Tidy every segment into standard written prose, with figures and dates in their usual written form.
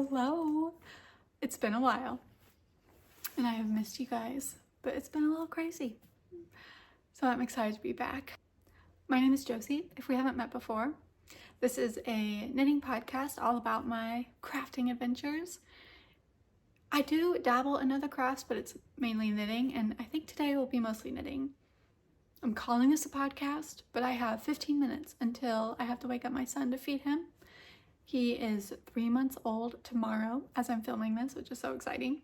Hello. It's been a while and I have missed you guys, but it's been a little crazy. So I'm excited to be back. My name is Josie, if we haven't met before. This is a knitting podcast all about my crafting adventures. I do dabble in other crafts, but it's mainly knitting, and I think today will be mostly knitting. I'm calling this a podcast, but I have 15 minutes until I have to wake up my son to feed him. He is 3 months old tomorrow as I'm filming this, which is so exciting.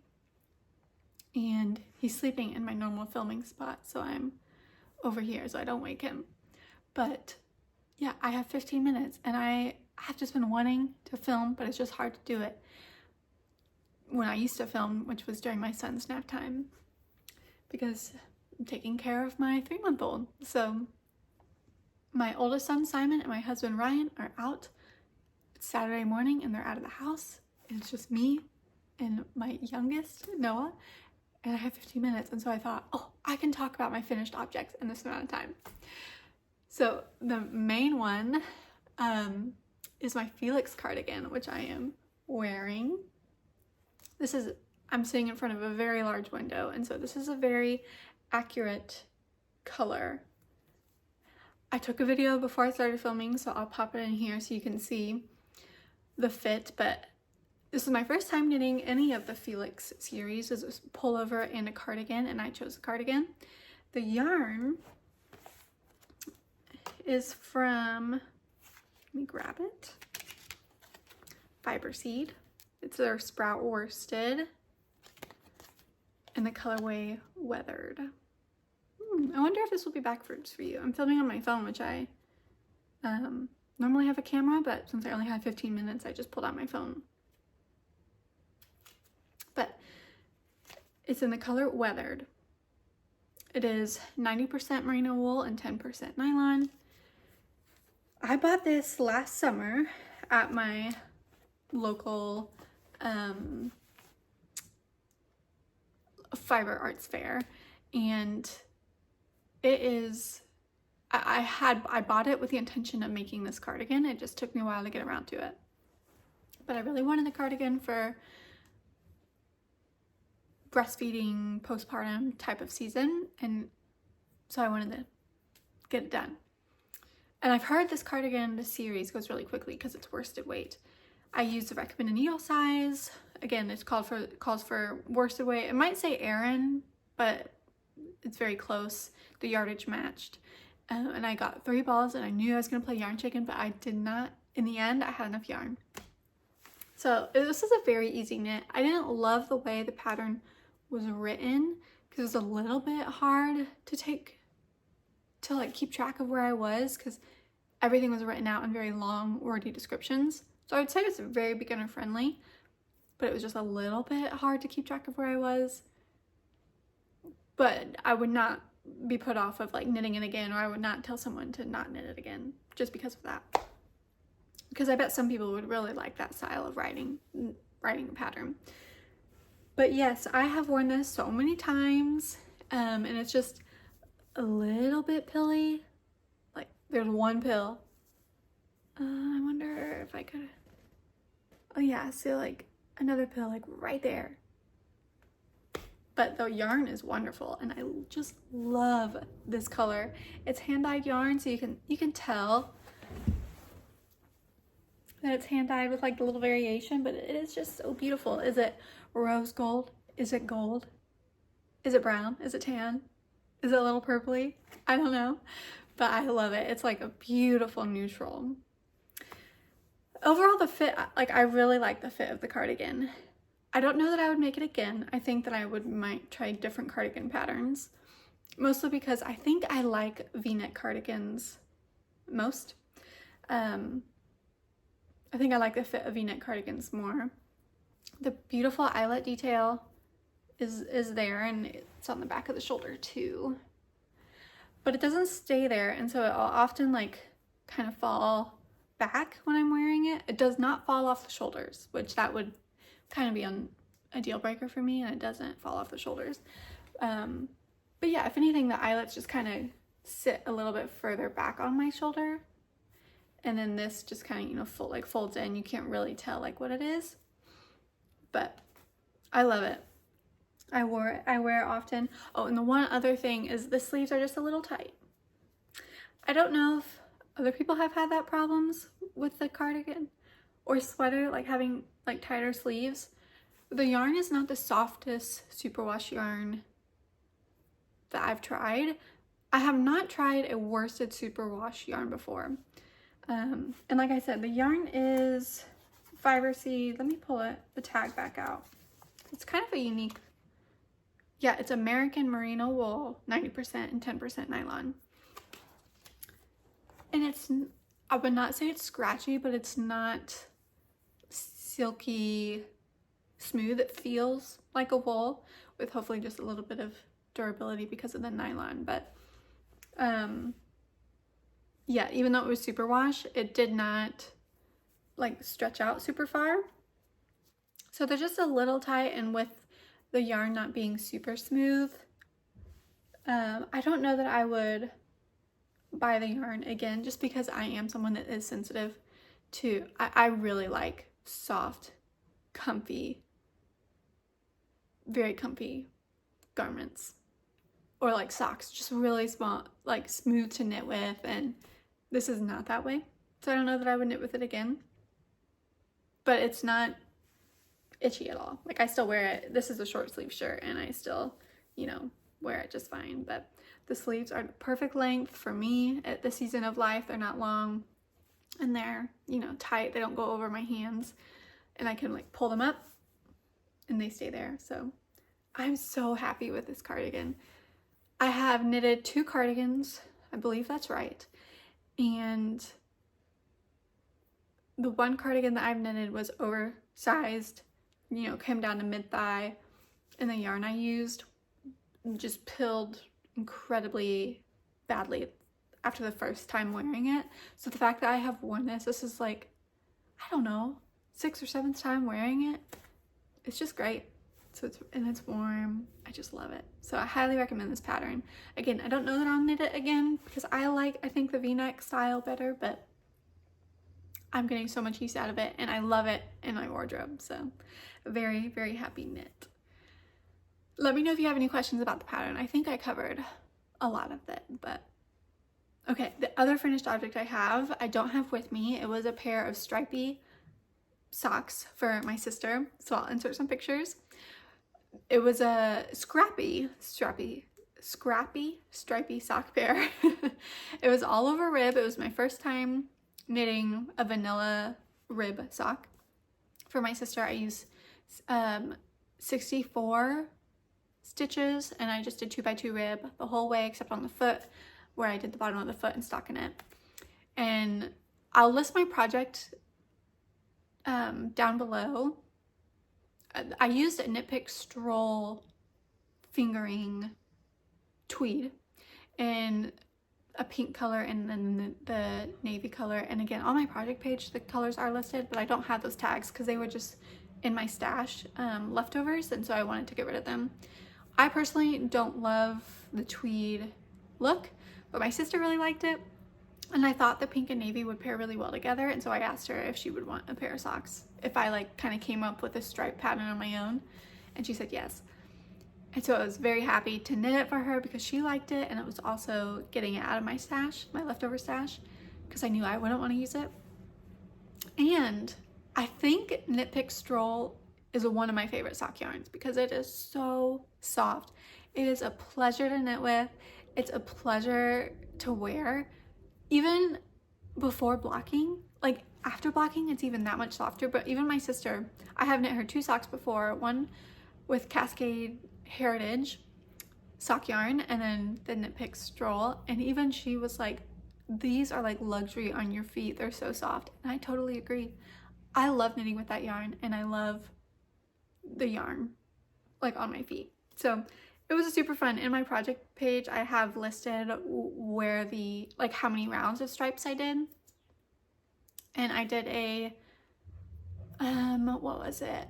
And he's sleeping in my normal filming spot, so I'm over here so I don't wake him. But yeah, I have 15 minutes and I have just been wanting to film, but it's just hard to do it when I used to film, which was during my son's nap time, because I'm taking care of my 3-month-old. So my oldest son, Simon, and my husband, Ryan, are out. It's Saturday morning and they're out of the house. And it's just me and my youngest, Noah, and I have 15 minutes. And so I thought, oh, I can talk about my finished objects in this amount of time. So the main one is my Felix cardigan, which I am wearing. I'm sitting in front of a very large window, and so this is a very accurate color. I took a video before I started filming, so I'll pop it in here so you can see the fit, but this is my first time knitting any of the Felix series. It's a pullover and a cardigan, and I chose a cardigan. The yarn is from, let me grab it, Fiber Seed. It's their Sprout Worsted and the colorway Weathered. I wonder if this will be backwards for you. I'm filming on my phone, which I normally have a camera, but since I only had 15 minutes, I just pulled out my phone. But it's in the color Weathered. It is 90% merino wool and 10% nylon. I bought this last summer at my local fiber arts fair, and it is, I bought it with the intention of making this cardigan. It just took me a while to get around to it, but I really wanted the cardigan for breastfeeding, postpartum type of season, and so I wanted to get it done. And I've heard this cardigan, this series, goes really quickly because it's worsted weight. I use the recommended needle size. Again, it's calls for worsted weight. It might say Aran, but it's very close. The yardage matched. And I got 3 balls, and I knew I was going to play yarn chicken, but I did not. In the end, I had enough yarn. So this is a very easy knit. I didn't love the way the pattern was written because it was a little bit hard to like keep track of where I was, because everything was written out in very long, wordy descriptions. So I would say it's very beginner friendly, but it was just a little bit hard to keep track of where I was. But I would not be put off of like knitting it again, or I would not tell someone to not knit it again just because of that. Because I bet some people would really like that style of writing a pattern. But yes, I have worn this so many times, and it's just a little bit pilly. Like there's one pill. I wonder if I could, oh yeah, see like another pill like right there. But the yarn is wonderful, and I just love this color. It's hand-dyed yarn, so you can tell that it's hand-dyed with like the little variation, but it is just so beautiful. Is it rose gold? Is it gold? Is it brown? Is it tan? Is it a little purpley? I don't know, but I love it. It's like a beautiful neutral. Overall, the fit, like I really like the fit of the cardigan. I don't know that I would make it again. I think that I might try different cardigan patterns, mostly because I think I like V-neck cardigans most. I think I like the fit of V-neck cardigans more. The beautiful eyelet detail is there, and it's on the back of the shoulder too. But it doesn't stay there, and so it'll often like kind of fall back when I'm wearing it. It does not fall off the shoulders, which that would kind of be a deal breaker for me, and it doesn't fall off the shoulders. But yeah, if anything, the eyelets just kind of sit a little bit further back on my shoulder, and then this just kind of, you know, folds in. You can't really tell like what it is. but I love it. I wear it often. Oh, and the one other thing is the sleeves are just a little tight. I don't know if other people have had that problems with the cardigan or sweater, like having like tighter sleeves. The yarn is not the softest superwash yarn that I've tried. I have not tried a worsted superwash yarn before. And like I said, the yarn is Fiber Seed. Let me pull the tag back out. It's kind of a unique, yeah, it's American Merino wool, 90% and 10% nylon. And it's, I would not say it's scratchy, but it's not silky smooth. It feels like a wool with hopefully just a little bit of durability because of the nylon. But yeah, even though it was superwash, it did not like stretch out super far. So they're just a little tight, and with the yarn not being super smooth, I don't know that I would buy the yarn again, just because I am someone that is sensitive to, I really like soft, comfy, very comfy garments, or like socks, just really small, like smooth to knit with, and this is not that way. So I don't know that I would knit with it again, but it's not itchy at all. Like I still wear it. This is a short sleeve shirt and I still, you know, wear it just fine. But the sleeves are the perfect length for me at this season of life. They're not long and they're, you know, tight. They don't go over my hands, and I can like pull them up and they stay there. So I'm so happy with this cardigan. I have knitted 2 cardigans, I believe that's right. And the one cardigan that I've knitted was oversized, you know, came down to mid-thigh, and the yarn I used just pilled incredibly badly after the first time wearing it. So the fact that I have worn this is like, I don't know, 6th or 7th time wearing it. It's just great. So it's warm. I just love it. So I highly recommend this pattern. Again, I don't know that I'll knit it again because I think the V-neck style better, but I'm getting so much use out of it and I love it in my wardrobe. So very, very happy knit. Let me know if you have any questions about the pattern. I think I covered a lot of it, but okay. The other finished object I don't have with me. It was a pair of stripy socks for my sister. So I'll insert some pictures. It was a scrappy stripy sock pair. It was all over rib. It was my first time knitting a vanilla rib sock for my sister. I used 64 stitches and I just did 2x2 rib the whole way except on the foot where I did the bottom of the foot and stockinette. And I'll list my project down below. I used a Knit Pick Stroll fingering tweed in a pink color and then the navy color. And again, on my project page, the colors are listed, but I don't have those tags because they were just in my stash leftovers, and so I wanted to get rid of them. I personally don't love the tweed look, but my sister really liked it. And I thought the pink and navy would pair really well together, and so I asked her if she would want a pair of socks if I like kind of came up with a stripe pattern on my own, and she said yes. And so I was very happy to knit it for her because she liked it, and it was also getting it out of my stash, my leftover stash, because I knew I wouldn't want to use it. And I think Knit Pick Stroll is one of my favorite sock yarns because it is so soft. It is a pleasure to knit with. It's a pleasure to wear. Even before blocking, like after blocking, it's even that much softer. But even my sister, I have knit her 2 socks before, one with Cascade Heritage sock yarn and then the Knit Pick Stroll, and even she was like, these are like luxury on your feet, they're so soft. And I totally agree. I love knitting with that yarn, and I love the yarn like on my feet. So it was a super fun. In my project page, I have listed where like how many rounds of stripes I did. And I did a, what was it?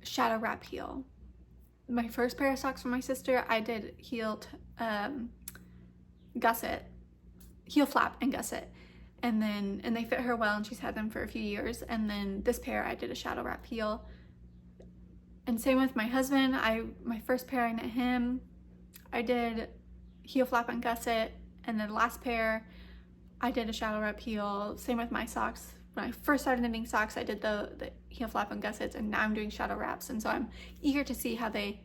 Shadow wrap heel. My first pair of socks for my sister, I did heel gusset, heel flap and gusset. And they fit her well, and she's had them for a few years. And then this pair, I did a shadow wrap heel. And same with my husband. My first pair I knit him. I did heel flap and gusset, and then the last pair I did a shadow wrap heel. Same with my socks. When I first started knitting socks, I did the heel flap and gussets, and now I'm doing shadow wraps. And so I'm eager to see how I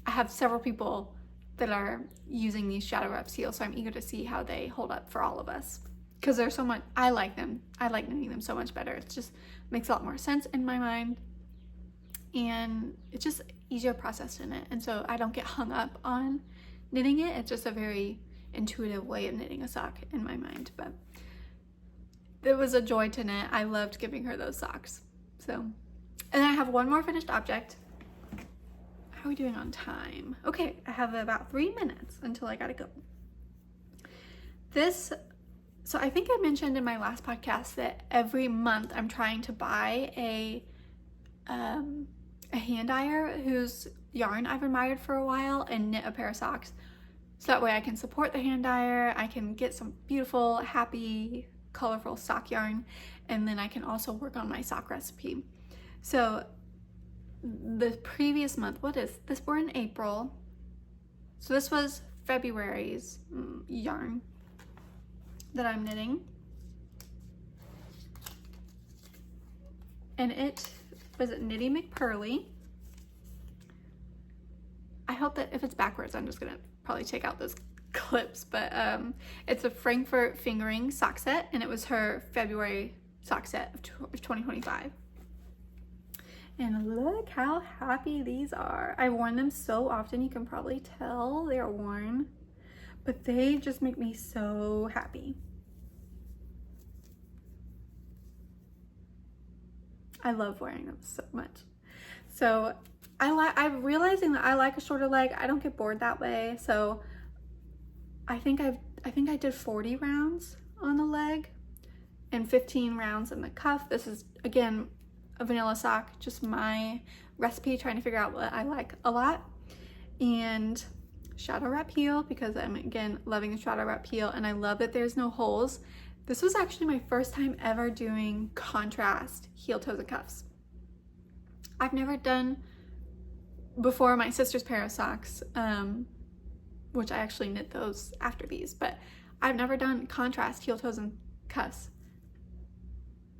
have several people that are using these shadow wraps heels, so I'm eager to see how they hold up for all of us. Because they're so much, I like them. I like knitting them so much better. It just makes a lot more sense in my mind. And it's just easier process to knit. And so I don't get hung up on knitting it. It's just a very intuitive way of knitting a sock in my mind. But it was a joy to knit. I loved giving her those socks. So, and then I have one more finished object. How are we doing on time? Okay, I have about 3 minutes until I gotta go. So I think I mentioned in my last podcast that every month I'm trying to buy a hand dyer whose yarn I've admired for a while and knit a pair of socks. So that way I can support the hand dyer, I can get some beautiful, happy, colorful sock yarn, and then I can also work on my sock recipe. So the previous month, what is this? We're in April. So this was February's yarn that I'm knitting. And it was Knitty McPurley. I hope that if it's backwards, I'm just gonna probably take out those clips, but it's a Frankfurt fingering sock set, and it was her February sock set of 2025. And look how happy these are. I've worn them so often, you can probably tell they're worn, but they just make me so happy. I love wearing them so much. So I'm realizing that I like a shorter leg. I don't get bored that way. So I think I did 40 rounds on the leg and 15 rounds in the cuff. This is again a vanilla sock, just my recipe, trying to figure out what I like a lot. And shadow wrap heel, because I'm again loving the shadow wrap heel, and I love that there's no holes. This was actually my first time ever doing contrast heel, toes, and cuffs. I've never done before my sister's pair of socks, which I actually knit those after these, but I've never done contrast heel, toes, and cuffs.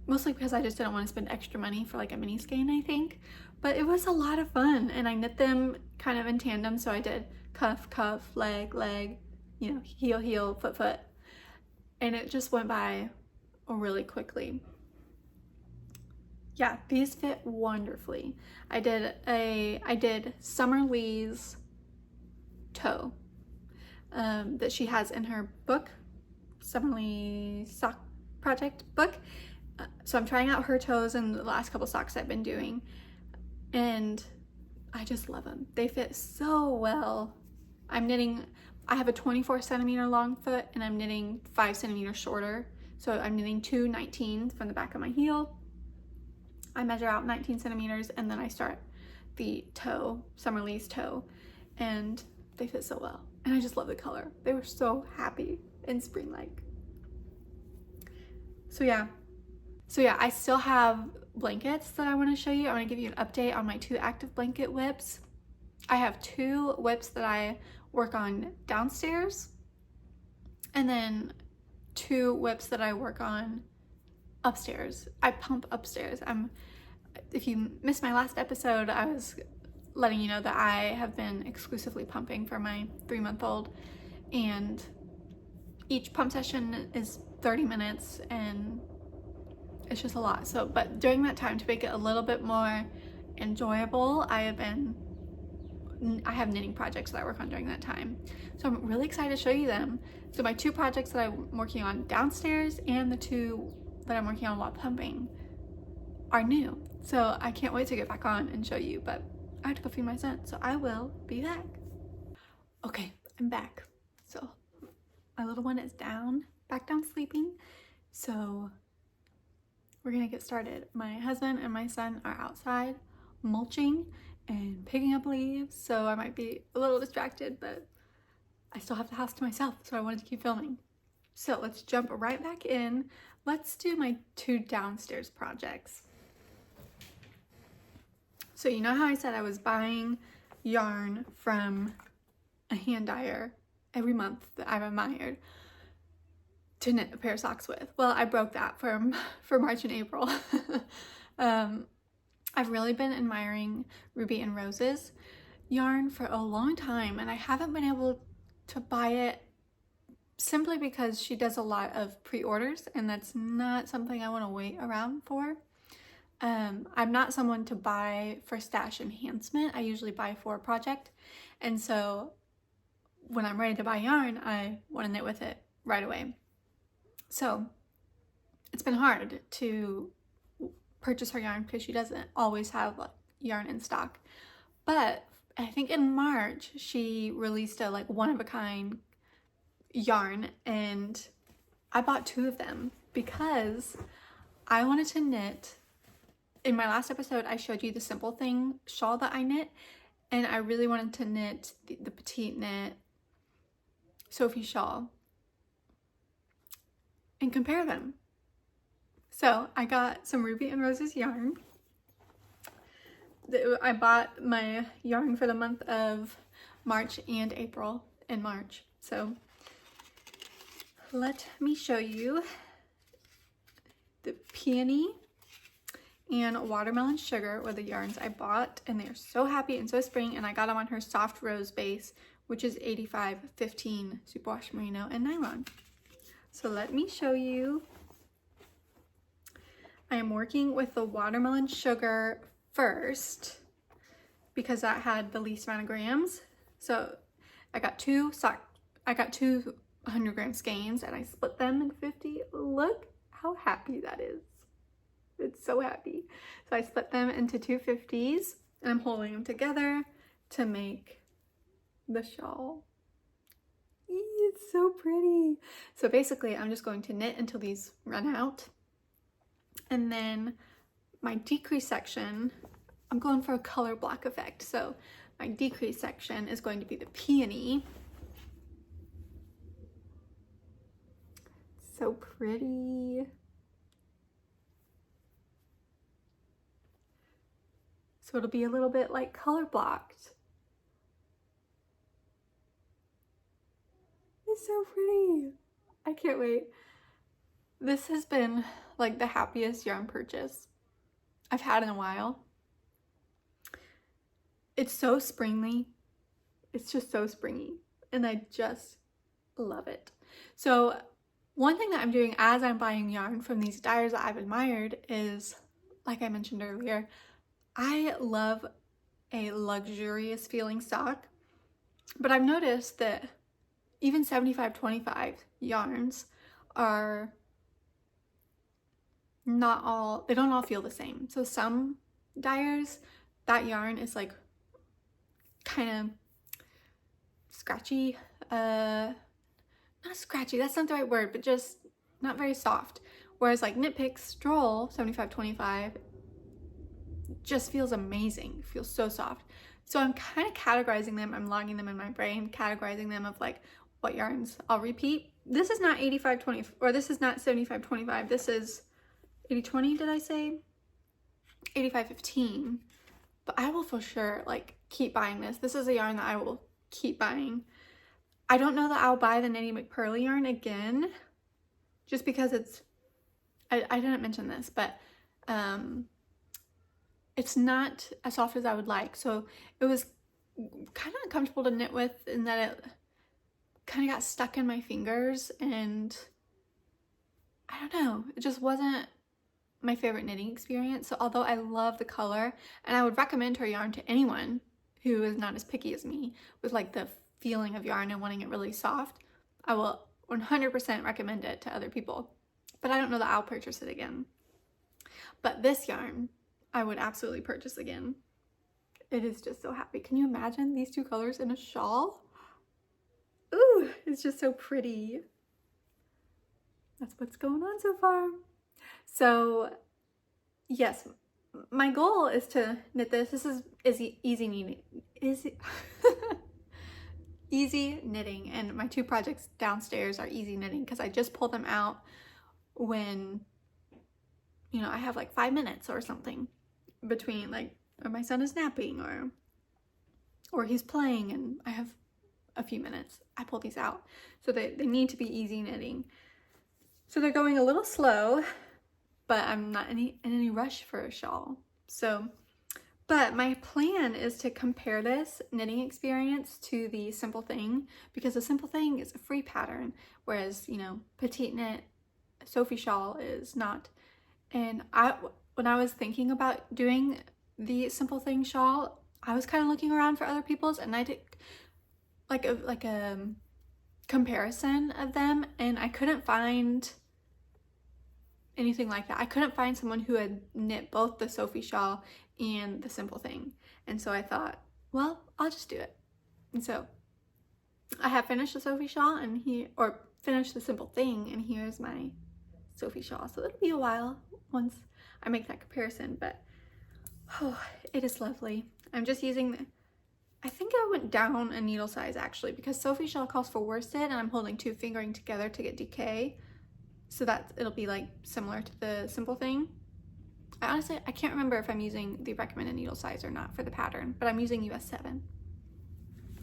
Mostly because I just didn't want to spend extra money for like a mini skein, I think. But it was a lot of fun, and I knit them kind of in tandem. So I did cuff, cuff, leg, leg, you know, heel, heel, foot, foot. And it just went by really quickly. Yeah, these fit wonderfully. I did Summer Lee's toe that she has in her book, Summer Lee Sock Project book. So I'm trying out her toes and the last couple socks I've been doing, and I just love them. They fit so well. I have a 24 centimeter long foot, and I'm knitting 5 centimeters shorter. So I'm knitting 2 19s from the back of my heel. I measure out 19 centimeters, and then I start the toe, Summer Lee's toe, and they fit so well. And I just love the color. They were so happy and spring-like. So yeah, I still have blankets that I want to show you. I want to give you an update on my 2 active blanket whips. I have 2 whips that I work on downstairs, and then 2 whips that I work on upstairs. I pump upstairs. If you missed my last episode, I was letting you know that I have been exclusively pumping for my 3-month-old, and each pump session is 30 minutes, and it's just a lot. So, but during that time, to make it a little bit more enjoyable, I have knitting projects that I work on during that time. So I'm really excited to show you them. So my 2 projects that I'm working on downstairs and the 2 that I'm working on while pumping are new. So I can't wait to get back on and show you, but I have to go feed my son, so I will be back. Okay, I'm back. So my little one is back down sleeping. So we're gonna get started. My husband and my son are outside mulching and picking up leaves, so I might be a little distracted, but I still have the house to myself, so I wanted to keep filming. So let's jump right back in. Let's do my 2 downstairs projects. So you know how I said I was buying yarn from a hand dyer every month that I've admired to knit a pair of socks with? Well, I broke that for March and April. I've really been admiring Ruby and Rose's yarn for a long time, and I haven't been able to buy it simply because she does a lot of pre-orders, and that's not something I want to wait around for. I'm not someone to buy for stash enhancement. I usually buy for a project, and so when I'm ready to buy yarn, I want to knit with it right away. So it's been hard to purchase her yarn because she doesn't always have yarn in stock. But I think in March she released a one-of-a-kind yarn, and I bought 2 of them because I wanted to knit. In my last episode, I showed you the Simple Thing shawl that I knit, and I really wanted to knit the petite knit Sophie Shawl and compare them. So I got some Ruby and Rose's yarn. I bought my yarn for the month of March and April in March. So let me show you the Peony and Watermelon Sugar were the yarns I bought, and they're so happy and so spring, and I got them on her soft rose base, which is 85/15 superwash merino and nylon. So let me show you. I am working with the Watermelon Sugar first because that had the least amount of grams. So I got two 100-gram skeins, and I split them in 50. Look how happy that is. It's so happy. So I split them into 2 50s, and I'm holding them together to make the shawl. It's so pretty. So basically I'm just going to knit until these run out, and then my decrease section, I'm going for a color block effect. So my decrease section is going to be the Peony. So pretty. So it'll be a little bit like color blocked. It's so pretty. I can't wait. This has been like the happiest yarn purchase I've had in a while. It's so springy. It's just so springy, and I just love it. So one thing that I'm doing as I'm buying yarn from these dyers that I've admired is, like I mentioned earlier, I love a luxurious feeling sock, but I've noticed that even 75/25 yarns are not all, they don't all feel the same. So some dyers, that yarn is like kind of scratchy, not scratchy, that's not the right word, but just not very soft. Whereas like Knit Picks Stroll 75/25 just feels amazing, feels so soft. So I'm kind of categorizing them, I'm logging them in my brain, categorizing them of like what yarns I'll repeat. This is not 85/20, or this is not 75/25, this is 80/20, did I say? 85/15. But I will for sure like keep buying this. This is a yarn that I will keep buying. I don't know that I'll buy the Knitty McPurley yarn again, just because it's, I didn't mention this, but it's not as soft as I would like. So it was kind of uncomfortable to knit with, in that it kind of got stuck in my fingers, and I don't know, it just wasn't my favorite knitting experience. So although I love the color, and I would recommend her yarn to anyone who is not as picky as me with like the feeling of yarn and wanting it really soft, I will 100% recommend it to other people. But I don't know that I'll purchase it again. But this yarn, I would absolutely purchase again. It is just so happy. Can you imagine these 2 colors in a shawl? Ooh, it's just so pretty. That's what's going on so far. So yes, my goal is to knit this. This is easy knitting. Easy knitting, and my 2 projects downstairs are easy knitting because I just pull them out when, you know, I have like 5 minutes or something between like or my son is napping, or he's playing and I have a few minutes, I pull these out. So they need to be easy knitting. So they're going a little slow, but I'm not in any rush for a shawl. So, but my plan is to compare this knitting experience to the Simple Thing, because the Simple Thing is a free pattern, whereas, you know, Petite Knit Sophie Shawl is not. And when I was thinking about doing the Simple Thing shawl, I was kind of looking around for other people's, and I did like a comparison of them, and I couldn't find anything like that. I couldn't find someone who had knit both the Sophie Shawl and the Simple Thing. And so I thought, well, I'll just do it. And so I have finished the Sophie Shawl or finished the Simple Thing, and here's my Sophie Shawl. So it'll be a while once I make that comparison, but oh, it is lovely. I'm just using I think I went down a needle size actually, because Sophie Shawl calls for worsted and I'm holding 2 fingering together to get decay. So that it'll be like similar to the Simple Thing. I can't remember if I'm using the recommended needle size or not for the pattern, but I'm using US 7.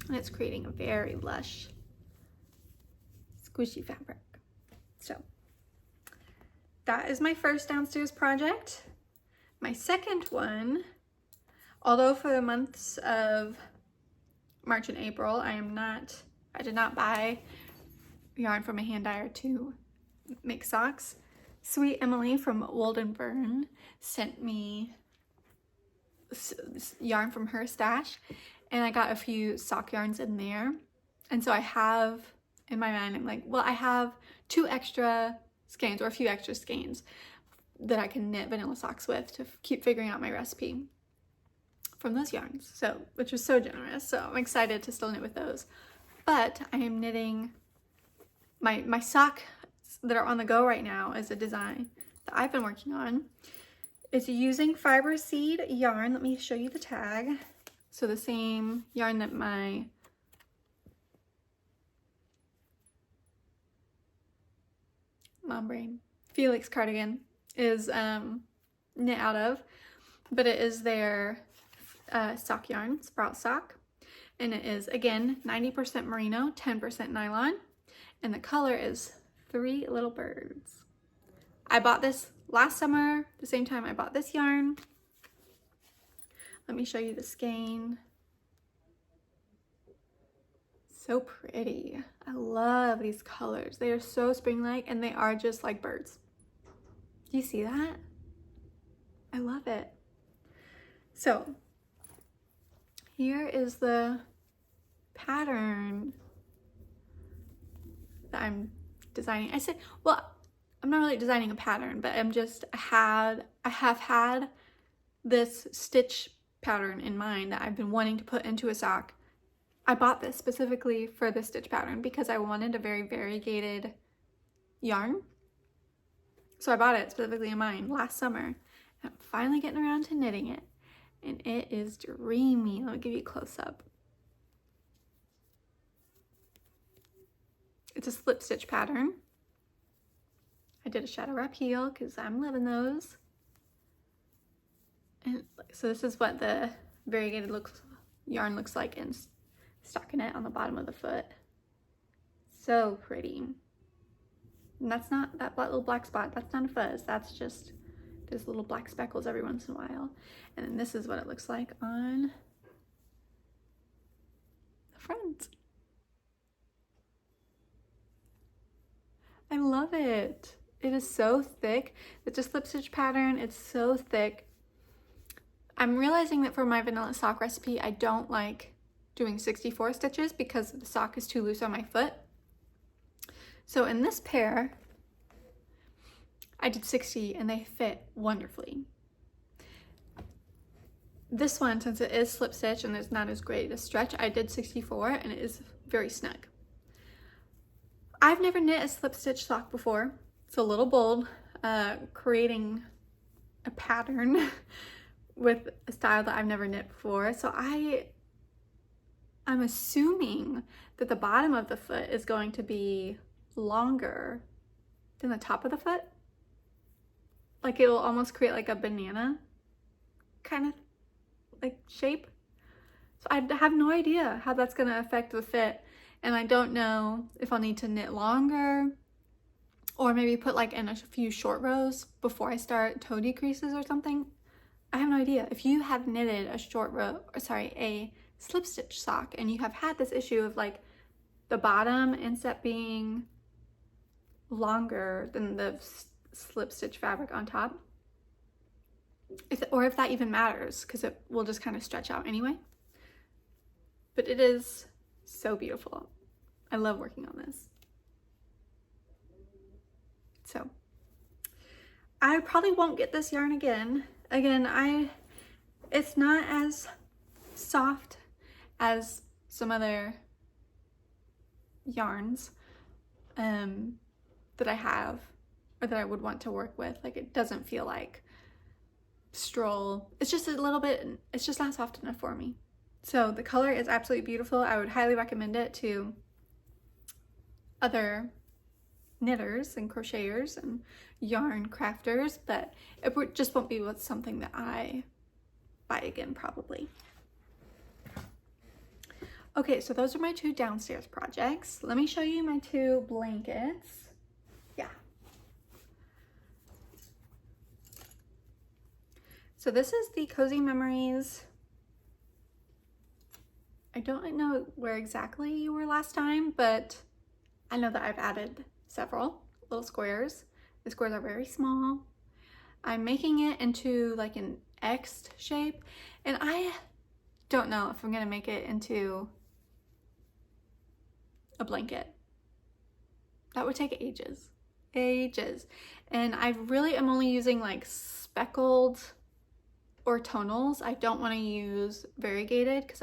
And it's creating a very lush, squishy fabric. So that is my first downstairs project. My second one, although for the months of March and April, I did not buy yarn from a hand dyer to make socks. Sweet Emily from Wold and Burn sent me yarn from her stash, and I got a few sock yarns in there. And so I have, in my mind, I'm like, well, I have 2 extra skeins, or a few extra skeins that I can knit vanilla socks with to keep figuring out my recipe from those yarns, so which was so generous. So I'm excited to still knit with those. But I am knitting my sock that are on the go right now is a design that I've been working on. It's using fiber seed yarn. Let me show you the tag. So the same yarn that my mom brain Felix Cardigan is knit out of, but it is their sock yarn, Sprout Sock, and it is again 90% merino, 10% nylon, and the color is 3 little birds. I bought this last summer, the same time I bought this yarn. Let me show you the skein. So pretty. I love these colors. They are so spring-like, and they are just like birds. Do you see that? I love it. So here is the pattern that I'm designing. I said, well, I'm not really designing a pattern, but I have had this stitch pattern in mind that I've been wanting to put into a sock. I bought this specifically for the stitch pattern because I wanted a very variegated yarn. So I bought it specifically in mind last summer. And I'm finally getting around to knitting it, and it is dreamy. Let me give you a close up. It's a slip stitch pattern. I did a shadow wrap heel because I'm loving those. And so this is what the variegated yarn looks like in stockinette on the bottom of the foot. So pretty. And that's not that little black spot. That's not a fuzz. That's just there's little black speckles every once in a while. And then this is what it looks like on the front. I love it. It is so thick. It's a slip stitch pattern. It's so thick. I'm realizing that for my vanilla sock recipe, I don't like doing 64 stitches because the sock is too loose on my foot. So in this pair, I did 60 and they fit wonderfully. This one, since it is slip stitch and it's not as great a stretch, I did 64 and it is very snug. I've never knit a slip stitch sock before. It's a little bold, creating a pattern with a style that I've never knit before. So I'm assuming that the bottom of the foot is going to be longer than the top of the foot. Like it'll almost create like a banana kind of like shape. So I have no idea how that's gonna affect the fit. And I don't know if I'll need to knit longer or maybe put like in a few short rows before I start toe decreases or something. I have no idea. If you have knitted a a slip stitch sock and you have had this issue of like the bottom ends up being longer than the slip stitch fabric on top, or if that even matters, because it will just kind of stretch out anyway. But it is so beautiful. I love working on this. So I probably won't get this yarn again. It's not as soft as some other yarns that I have or that I would want to work with. Like, it doesn't feel like Stroll. It's just a little bit, it's just not soft enough for me. So the color is absolutely beautiful. I would highly recommend it to other knitters and crocheters and yarn crafters, but it just won't be with something that I buy again probably. Okay, so those are my 2 downstairs projects. Let me show you my 2 blankets. Yeah. So this is the Cozy Memories. I don't know where exactly you were last time, but I know that I've added several little squares. The squares are very small. I'm making it into like an X shape, and I don't know if I'm gonna make it into a blanket. That would take ages. And I really am only using like speckled or tonals. I don't want to use variegated because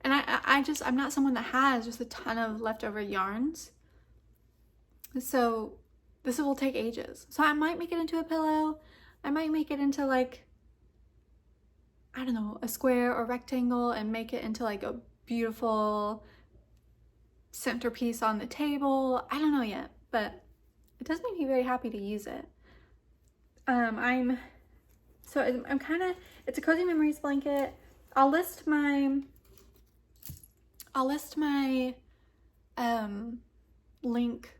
and I'm not someone that has just a ton of leftover yarns. So this will take ages. So I might make it into a pillow. I might make it into like, I don't know, a square or rectangle and make it into like a beautiful centerpiece on the table. I don't know yet, but it does make me very happy to use it. It's a Cozy Memories blanket. I'll list my link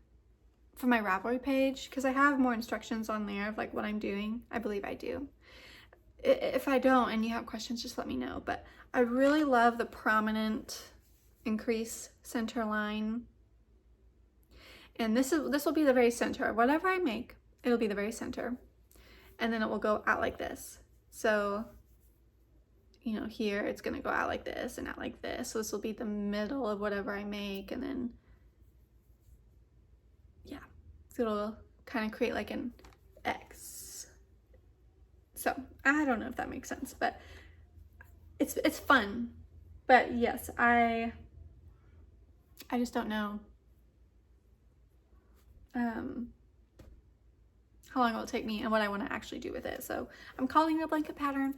for my Ravelry page because I have more instructions on there of like what I'm doing. I believe I do. If I don't and you have questions, just let me know. But I really love the prominent increase center line. And this will be the very center. Whatever I make, it'll be the very center. And then it will go out like this. So, you know, here it's gonna go out like this and out like this. So this will be the middle of whatever I make, and then, yeah. So it'll kind of create like an X. So, I don't know if that makes sense, but it's fun. But yes, I just don't know how long it will take me and what I want to actually do with it. So I'm calling it a blanket pattern,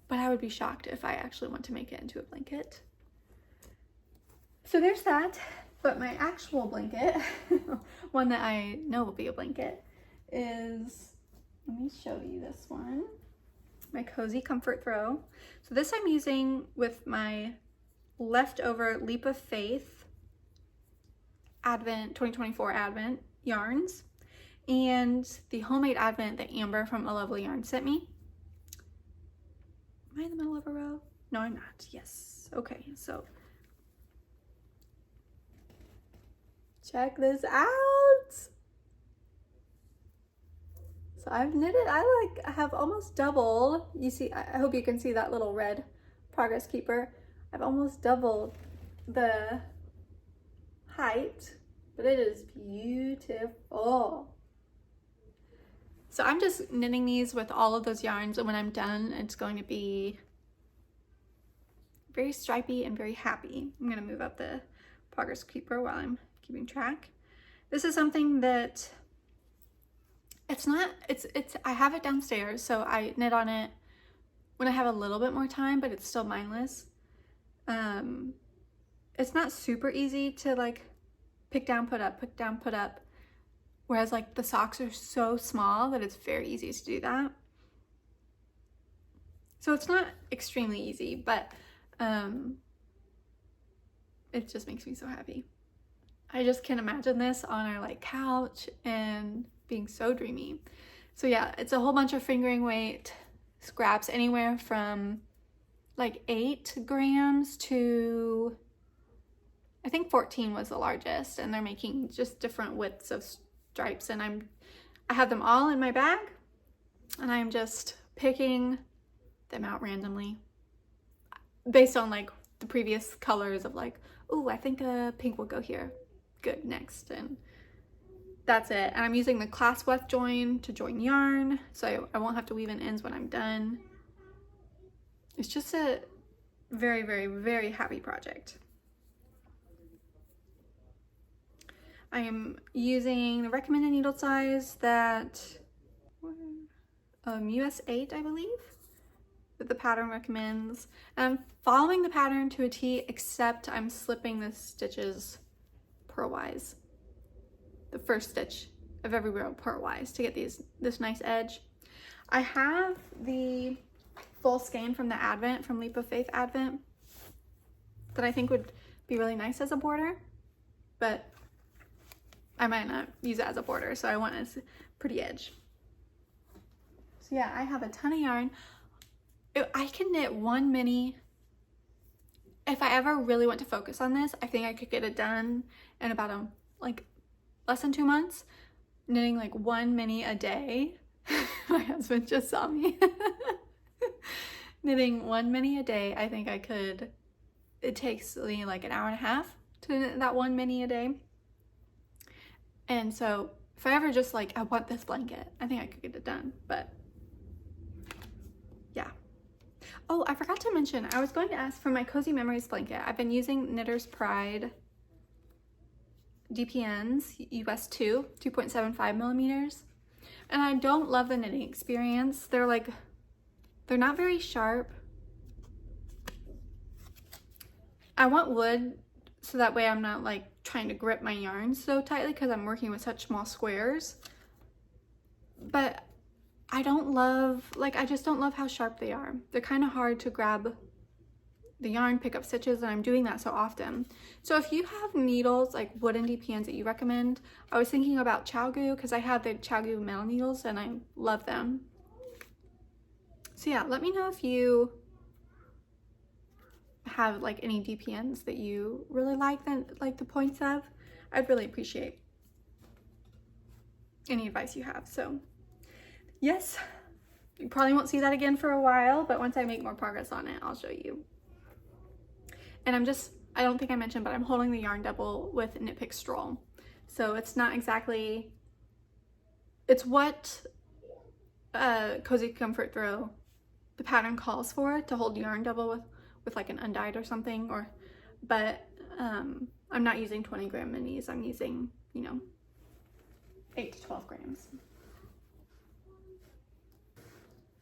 but I would be shocked if I actually want to make it into a blanket. So there's that. But my actual blanket, one that I know will be a blanket, is, let me show you this one, my Cozy Comfort Throw. So this I'm using with my leftover Leap of Faith Advent 2024 Advent yarns and the homemade Advent that Amber from A Lovely Yarn sent me. Am I in the middle of a row? No, I'm not. Yes. Okay, so check this out. So I've knitted, I have almost doubled. You see, I hope you can see that little red progress keeper. I've almost doubled the height, but it is beautiful. So I'm just knitting these with all of those yarns, and when I'm done, it's going to be very stripy and very happy. I'm gonna move up the progress keeper while I'm keeping track. This is something that I have it downstairs, so I knit on it when I have a little bit more time, but it's still mindless. It's not super easy to like pick down, put up, pick down, put up. Whereas like the socks are so small that it's very easy to do that. So it's not extremely easy, but it just makes me so happy. I just can't imagine this on our like couch and being so dreamy. So yeah, it's a whole bunch of fingering weight scraps, anywhere from like 8 grams to I think 14 was the largest, and they're making just different widths of stripes, and I have them all in my bag, and I'm just picking them out randomly based on like the previous colors of like, oh, I think a pink will go here. Good, next. And that's it. And I'm using the clasp weft join to join yarn, so I won't have to weave in ends when I'm done. It's just a very, very, very happy project. I am using the recommended needle size that US 8, I believe, that the pattern recommends. And I'm following the pattern to a T, except I'm slipping the stitches purlwise. The first stitch of every row purlwise to get this nice edge. I have the full skein from the Advent, from Leap of Faith Advent, that I think would be really nice as a border, but I might not use it as a border, so I want a pretty edge. So yeah, I have a ton of yarn. I can knit one mini. If I ever really want to focus on this, I think I could get it done in about like less than 2 months, knitting like one mini a day. My husband just saw me. Knitting one mini a day, I think I could. It takes me like an hour and a half to knit that one mini a day. And so if I ever just like, I want this blanket, I think I could get it done, but yeah. Oh, I forgot to mention, I was going to ask for my Cozy Memories blanket. I've been using Knitter's Pride DPNs, US 2, 2.75 millimeters. And I don't love the knitting experience. They're not very sharp. I want wood, so that way I'm not like trying to grip my yarn so tightly because I'm working with such small squares. But I don't love, like, I just don't love how sharp they are. They're kind of hard to grab the yarn, pick up stitches, and I'm doing that so often. So if you have needles, like wooden DPNs that you recommend, I was thinking about ChowGoo because I have the ChowGoo metal needles and I love them. So yeah, let me know if you have like any DPNs that you really like the points of. I'd really appreciate any advice you have. So yes, you probably won't see that again for a while, but once I make more progress on it, I'll show you. And I don't think I mentioned, but I'm holding the yarn double with Knit Pick Stroll. So it's not exactly, it's what Cozy Comfort Throw, the pattern calls for, to hold yarn double with like an undyed or something, but I'm not using 20 gram minis. I'm using, 8 to 12 grams.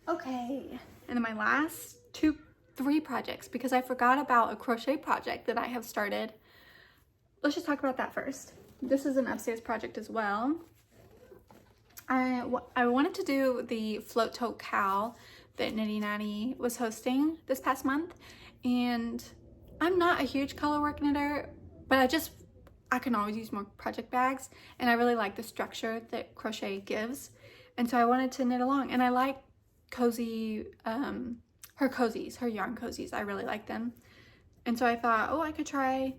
Okay, and then my last 3 projects, because I forgot about a crochet project that I have started. Let's just talk about that first. This is an upstairs project as well. I wanted to do the float tote cowl that Nitty Natty was hosting this past month, and I'm not a huge color work knitter, but I can always use more project bags, and I really like the structure that crochet gives, and so I wanted to knit along. And I like Cozy, her cozies, her yarn cozies. I really like them, and so I thought, oh, I could try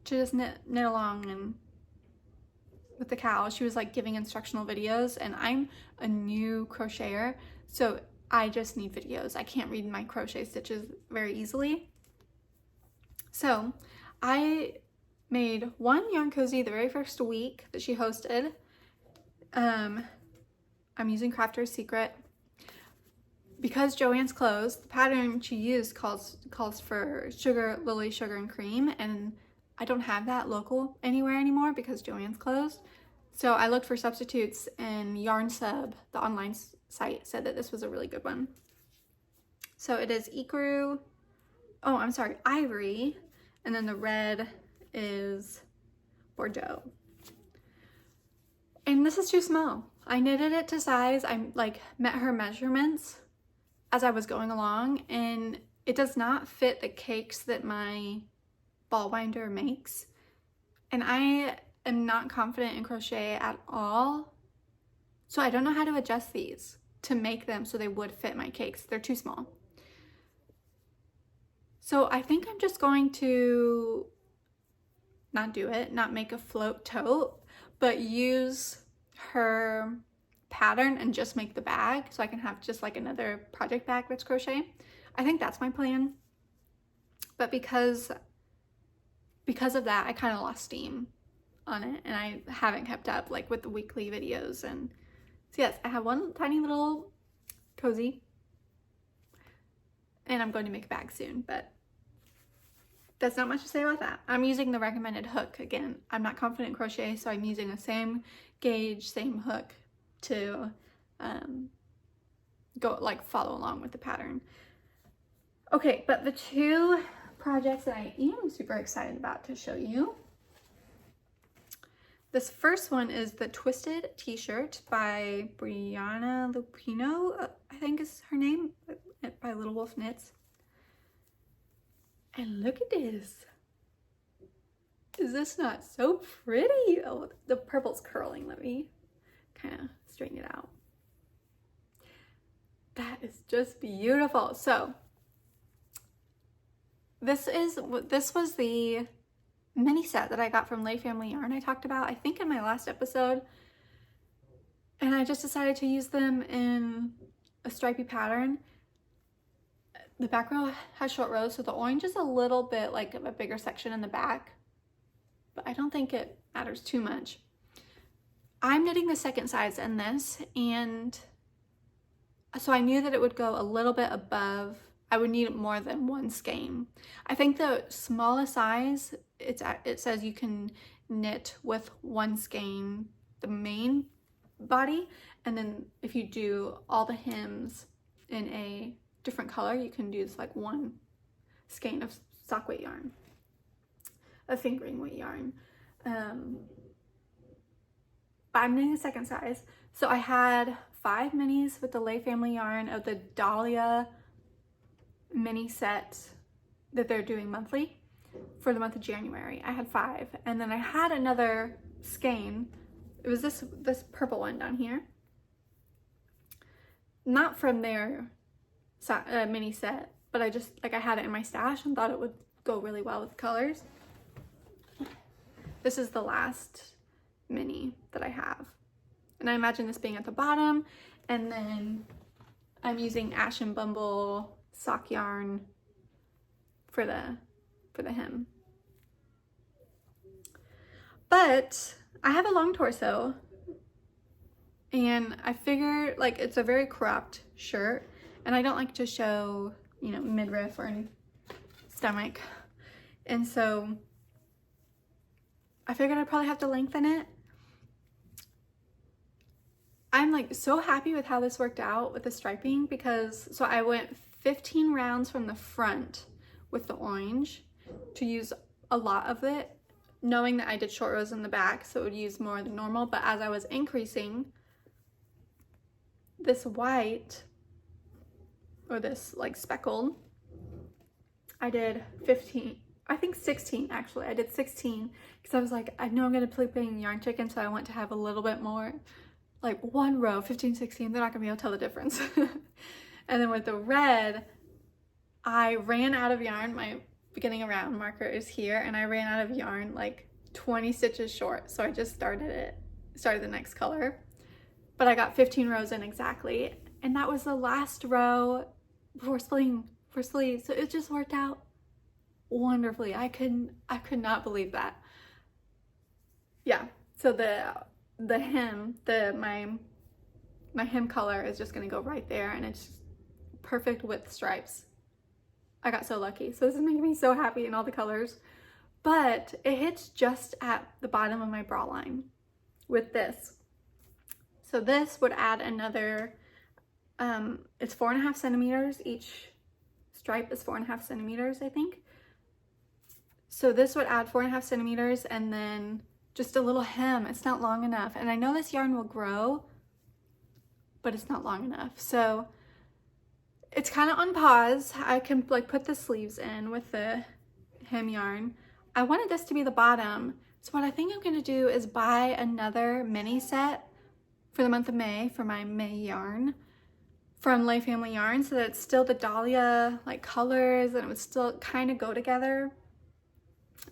to just knit along. And with the cowl, she was like giving instructional videos, and I'm a new crocheter, so I just need videos. I can't read my crochet stitches very easily. So I made one yarn cozy the very first week that she hosted. I'm using Crafter's Secret. Because Joann's closed, the pattern she used calls for lily sugar and cream, and I don't have that local anywhere anymore because Joann's closed. So I looked for substitutes, and Yarn Sub, the online site, said that this was a really good one. So it is ivory, and then the red is Bordeaux. And this is too small. I knitted it to size. I met her measurements. as I was going along, and it does not fit the cakes that my ball winder makes. And I am not confident in crochet at all. So I don't know how to adjust these to make them so they would fit my cakes. They're too small. So I think I'm just going to not make a float tote, but use her pattern and just make the bag so I can have just like another project bag that's crochet. I think that's my plan. But because of that, I kind of lost steam on it, and I haven't kept up like with the weekly videos. And so yes, I have one tiny little cozy, and I'm going to make a bag soon, but that's not much to say about that. I'm using the recommended hook again. I'm not confident in crochet, so I'm using the same gauge, same hook to go like follow along with the pattern. Okay, but the two projects that I am super excited about to show you. This first one is the Twisted t-shirt by Brianna Lupino, I think is her name, by Little Wolf Knits. And look at this. Is this not so pretty? Oh, the purple's curling. Let me kind of straighten it out. That is just beautiful. So this was the mini set that I got from Lay Family Yarn I talked about, I think, in my last episode. And I just decided to use them in a stripy pattern. The back row has short rows, so the orange is a little bit like a bigger section in the back, but I don't think it matters too much. I'm knitting the second size in this, and so I knew that it would go a little bit above. I would need more than one skein. I think the smallest size, it says you can knit with one skein, the main body, and then if you do all the hems in a different color, you can use like one skein of sock weight yarn, a fingering weight yarn. But I'm knitting a second size. So I had 5 minis with the Lay Family Yarn of the Dahlia mini set that they're doing monthly for the month of January. I had 5, and then I had another skein. It was this purple one down here, not from their mini set, but I just I had it in my stash and thought it would go really well with colors. This is the last mini that I have, and I imagine this being at the bottom, and then I'm using Ash and Bumble sock yarn for the hem. But I have a long torso, and I figure like it's a very cropped shirt, and I don't like to show, you know, midriff or any stomach, and so I figured I'd probably have to lengthen it. I'm like so happy with how this worked out with the striping, because so I went 15 rounds from the front with the orange to use a lot of it, knowing that I did short rows in the back, so it would use more than normal. But as I was increasing this white, or this like speckled, I did 15, I think 16 actually. I did 16 because I was like, I know I'm gonna be putting yarn chicken, so I want to have a little bit more, like one row, 15, 16, they're not gonna be able to tell the difference. And then with the red, I ran out of yarn. My beginning around marker is here, and I ran out of yarn like 20 stitches short, so I just started the next color. But I got 15 rows in exactly, and that was the last row before splitting for sleeves, so it just worked out wonderfully. I could not believe that. Yeah, so the hem, my hem color is just gonna go right there, and it's perfect with stripes. I got so lucky. So this is making me so happy in all the colors, but it hits just at the bottom of my bra line with this. So this would add another, it's 4.5 centimeters. Each stripe is 4.5 centimeters, I think. So this would add 4.5 centimeters, and then just a little hem. It's not long enough. And I know this yarn will grow, but it's not long enough. So it's kind of on pause. I can like put the sleeves in with the hem yarn. I wanted this to be the bottom. So what I think I'm going to do is buy another mini set for the month of May for my May yarn from Lay Family Yarn, so that it's still the dahlia like colors and it would still kind of go together.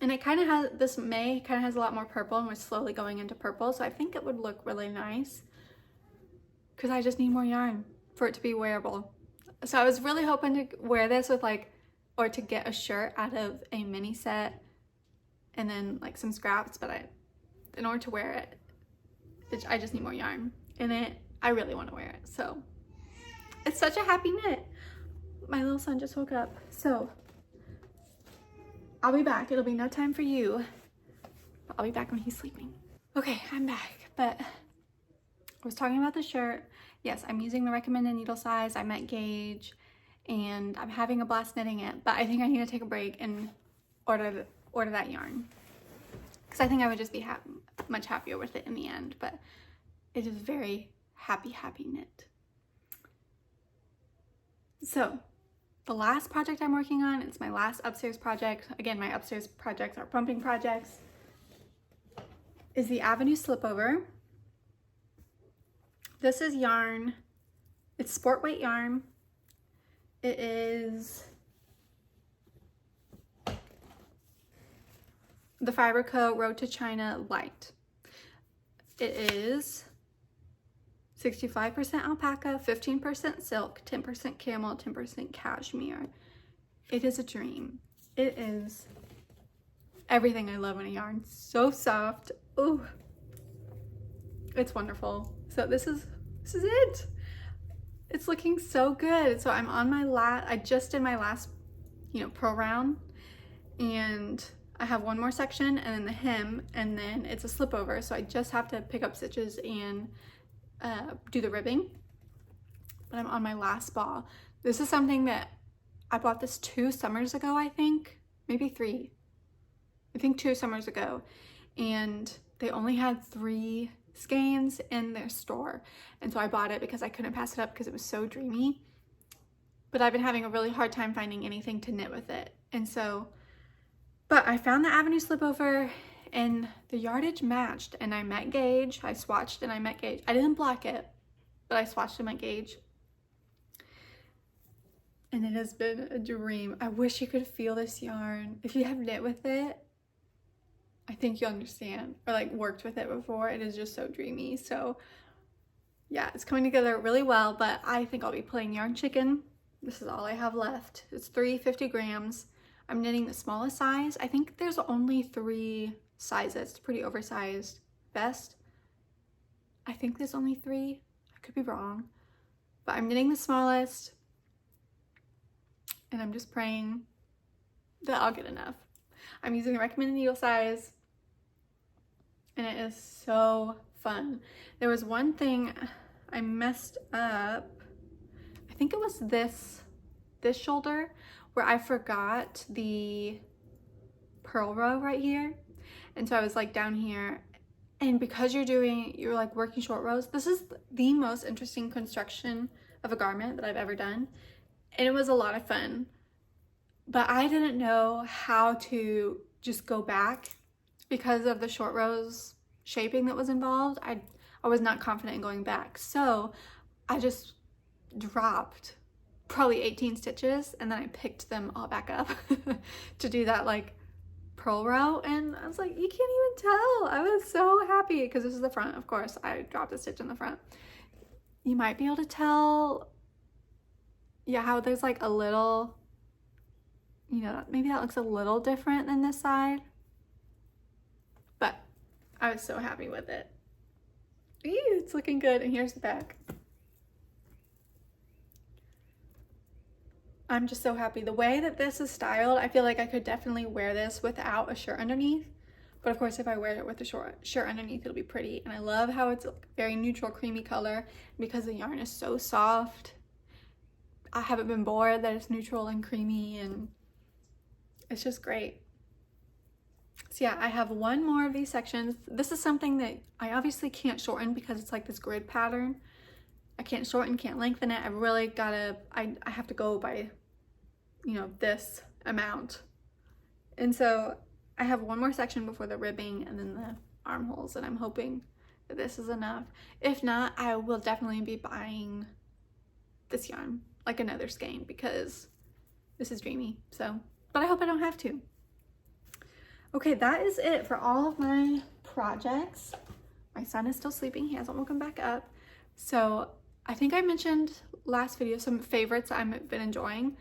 And it kind of has, this May kind of has a lot more purple, and we're slowly going into purple, so I think it would look really nice because I just need more yarn for it to be wearable. So I was really hoping to wear this with like, or to get a shirt out of a mini set and then like some scraps, but in order to wear it, I just need more yarn in it. I really want to wear it, so it's such a happy knit. My little son just woke up, so I'll be back. It'll be no time for you, but I'll be back when he's sleeping. Okay, I'm back, but I was talking about the shirt. Yes, I'm using the recommended needle size. I met gauge, and I'm having a blast knitting it, but I think I need to take a break and order that yarn, because I think I would just be much happier with it in the end. But it is very happy knit. So the last project I'm working on, it's my last upstairs project. Again, my upstairs projects are pumping projects, is the Avenue Slipover. This is yarn. It's sport weight yarn. It is the Fiber Co. Road to China Light. It is 65% alpaca, 15% silk, 10% camel, 10% cashmere. It is a dream. It is everything I love in a yarn. So soft. Ooh, it's wonderful. So this is it. It's looking so good. So I'm on my I just did my last, pro round, and I have one more section and then the hem, and then it's a slip over. So I just have to pick up stitches and do the ribbing, but I'm on my last ball. This is something that I bought this 2 summers ago, I think, maybe 3. I think 2 summers ago, and they only had 3 skeins in their store, and so I bought it because I couldn't pass it up because it was so dreamy. But I've been having a really hard time finding anything to knit with it, and so, but I found the Avenue Slipover, and the yardage matched, and I met gauge. I swatched and I met gauge. I didn't block it, but I swatched and met gauge. And it has been a dream. I wish you could feel this yarn. If you have knit with it, I think you'll understand, or like worked with it before. It is just so dreamy. So yeah, it's coming together really well, but I think I'll be playing yarn chicken. This is all I have left. It's 350 grams. I'm knitting the smallest size. I think there's only 3 sizes. It's pretty oversized vest. I think there's only 3. I could be wrong, but I'm knitting the smallest, and I'm just praying that I'll get enough. I'm using the recommended needle size, and it is so fun. There was one thing I messed up. I think it was this shoulder where I forgot the purl row right here. And so I was like down here, and because you're like working short rows, this is the most interesting construction of a garment that I've ever done. And it was a lot of fun, but I didn't know how to just go back because of the short rows shaping that was involved. I was not confident in going back. So I just dropped probably 18 stitches, and then I picked them all back up to do that like purl row, and I was like, you can't even tell. I was so happy because this is the front. Of course, I dropped a stitch in the front. You might be able to tell, yeah, how there's like a little, maybe that looks a little different than this side, but I was so happy with it. Ew, it's looking good. And here's the back. I'm just so happy. The way that this is styled, I feel like I could definitely wear this without a shirt underneath. But of course, if I wear it with a shirt underneath, it'll be pretty. And I love how it's a very neutral, creamy color. Because the yarn is so soft, I haven't been bored that it's neutral and creamy, and it's just great. So yeah, I have one more of these sections. This is something that I obviously can't shorten because it's like this grid pattern. I can't shorten, can't lengthen it. I really gotta, I have to go by, you know, this amount. And so I have one more section before the ribbing and then the armholes, and I'm hoping that this is enough. If not, I will definitely be buying this yarn, like another skein, because this is dreamy. So, but I hope I don't have to. Okay, that is it for all of my projects. My son is still sleeping. He hasn't woken back up. So I think I mentioned last video some favorites I've been enjoying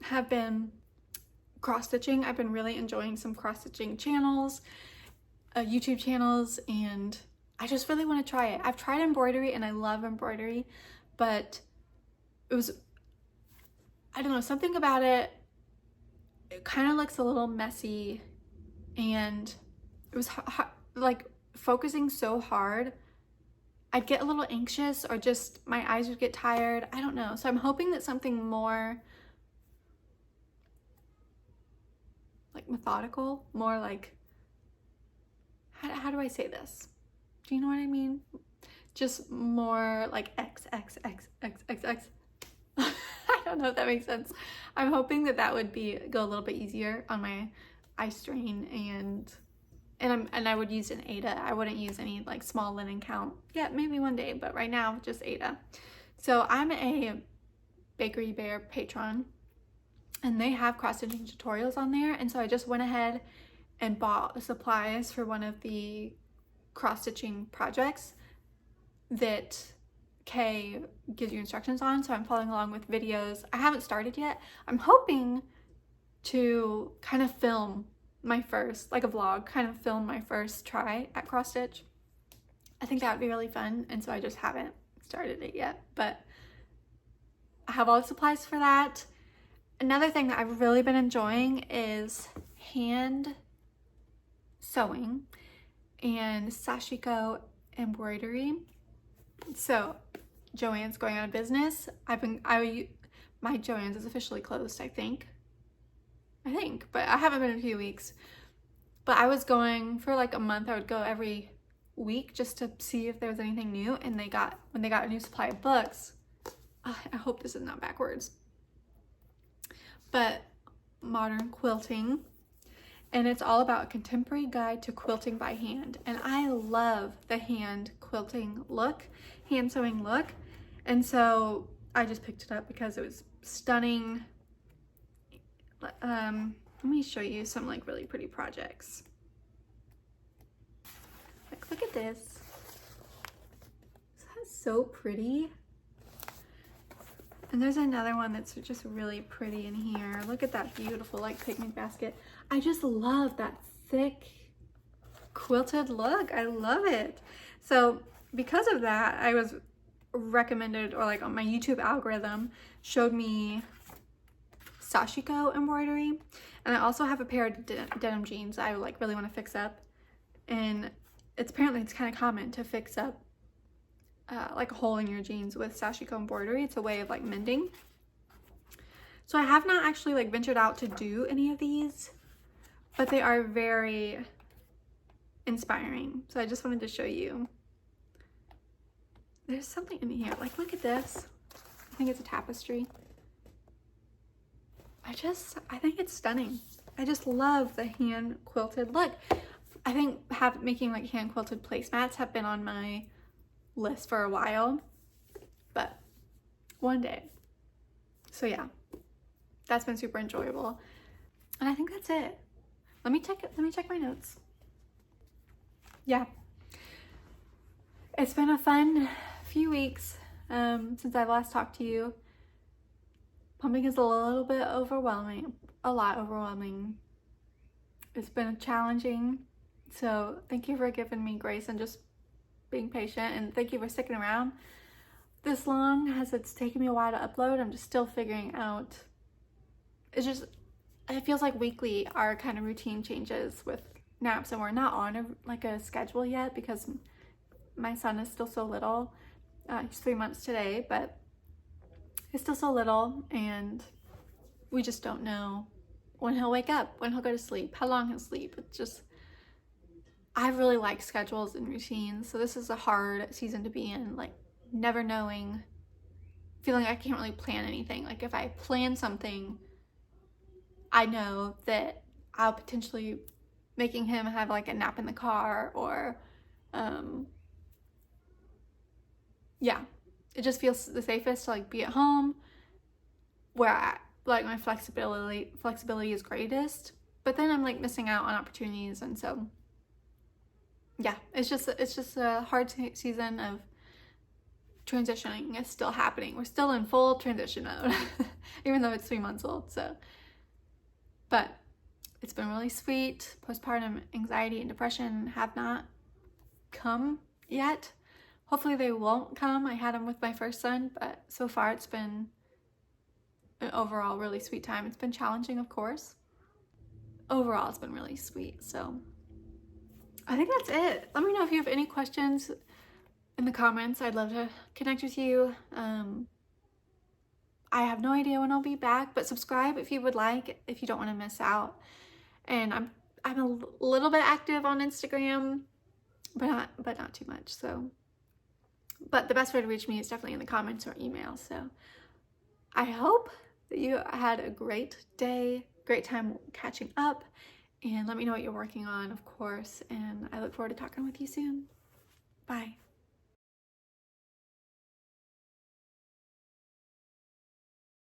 have been cross-stitching. I've been really enjoying some cross-stitching channels, YouTube channels, and I just really want to try it. I've tried embroidery and I love embroidery, but it was, I don't know, something about it, it kind of looks a little messy, and it was like focusing so hard, I'd get a little anxious, or just my eyes would get tired. I don't know. So I'm hoping that something more like methodical, more like, how do I say this? Do you know what I mean? Just more like X. I don't know if that makes sense. I'm hoping that that would go a little bit easier on my eye strain, and I would use an Ada. I wouldn't use any like small linen count. Yeah, maybe one day, but right now just Ada. So I'm a Bakery Bear patron, and they have cross-stitching tutorials on there, and so I just went ahead and bought the supplies for one of the cross-stitching projects that Kay gives you instructions on. So I'm following along with videos. I haven't started yet. I'm hoping to kind of film my first, like a vlog, kind of film my first try at cross stitch. I think that would be really fun, and so I just haven't started it yet, but I have all the supplies for that. Another thing that I've really been enjoying is hand sewing and sashiko embroidery. So Joann's going out of business. My Joann's is officially closed, I think, but I haven't been in a few weeks. But I was going for like a month. I would go every week just to see if there was anything new. And when they got a new supply of books, I hope this is not backwards, but Modern Quilting, and it's all about a contemporary guide to quilting by hand. And I love the hand quilting look, hand sewing look, and so I just picked it up because it was stunning. Let me show you some like really pretty projects. Like, look at this. Isn't that so pretty? And there's another one that's just really pretty in here. Look at that beautiful like picnic basket. I just love that thick quilted look. I love it. So because of that, I was recommended, or like on my YouTube algorithm showed me sashiko embroidery, and I also have a pair of denim jeans I like really want to fix up, and it's kind of common to fix up like a hole in your jeans with sashiko embroidery. It's a way of like mending. So I have not actually like ventured out to do any of these, but they are very inspiring. So I just wanted to show you. There's something in here. Like, look at this. I think it's a tapestry. I think it's stunning. I just love the hand quilted look. I think making like hand quilted placemats have been on my list for a while, but one day. So yeah, that's been super enjoyable, and I think that's it. Let me check my notes. Yeah, it's been a fun few weeks since I've last talked to you. Pumping is a little bit overwhelming, a lot overwhelming. It's been challenging, so thank you for giving me grace and just being patient, and thank you for sticking around this long, as it's taken me a while to upload. I'm just still figuring out. It feels like weekly our kind of routine changes with naps, and we're not on a schedule yet because my son is still so little. He's 3 months today, but he's still so little, and we just don't know when he'll wake up, when he'll go to sleep, how long he'll sleep. It's just, I really like schedules and routines, so this is a hard season to be in, like never knowing, feeling like I can't really plan anything. Like if I plan something, I know that I'll potentially making him have like a nap in the car, or yeah, it just feels the safest to like be at home where like my flexibility is greatest, but then I'm like missing out on opportunities. And so yeah, it's just a hard season of transitioning. Is still happening. We're still in full transition mode even though it's 3 months old. So, but it's been really sweet. Postpartum anxiety and depression have not come yet. Hopefully they won't come. I had them with my first son, but so far it's been an overall really sweet time. It's been challenging, of course. Overall, it's been really sweet. So I think that's it. Let me know if you have any questions in the comments. I'd love to connect with you. I have no idea when I'll be back, but subscribe if you would like, if you don't want to miss out. And I'm a little bit active on Instagram, but not too much. So, but the best way to reach me is definitely in the comments or email. So I hope that you had a great day, great time catching up, and let me know what you're working on, of course. And I look forward to talking with you soon. Bye.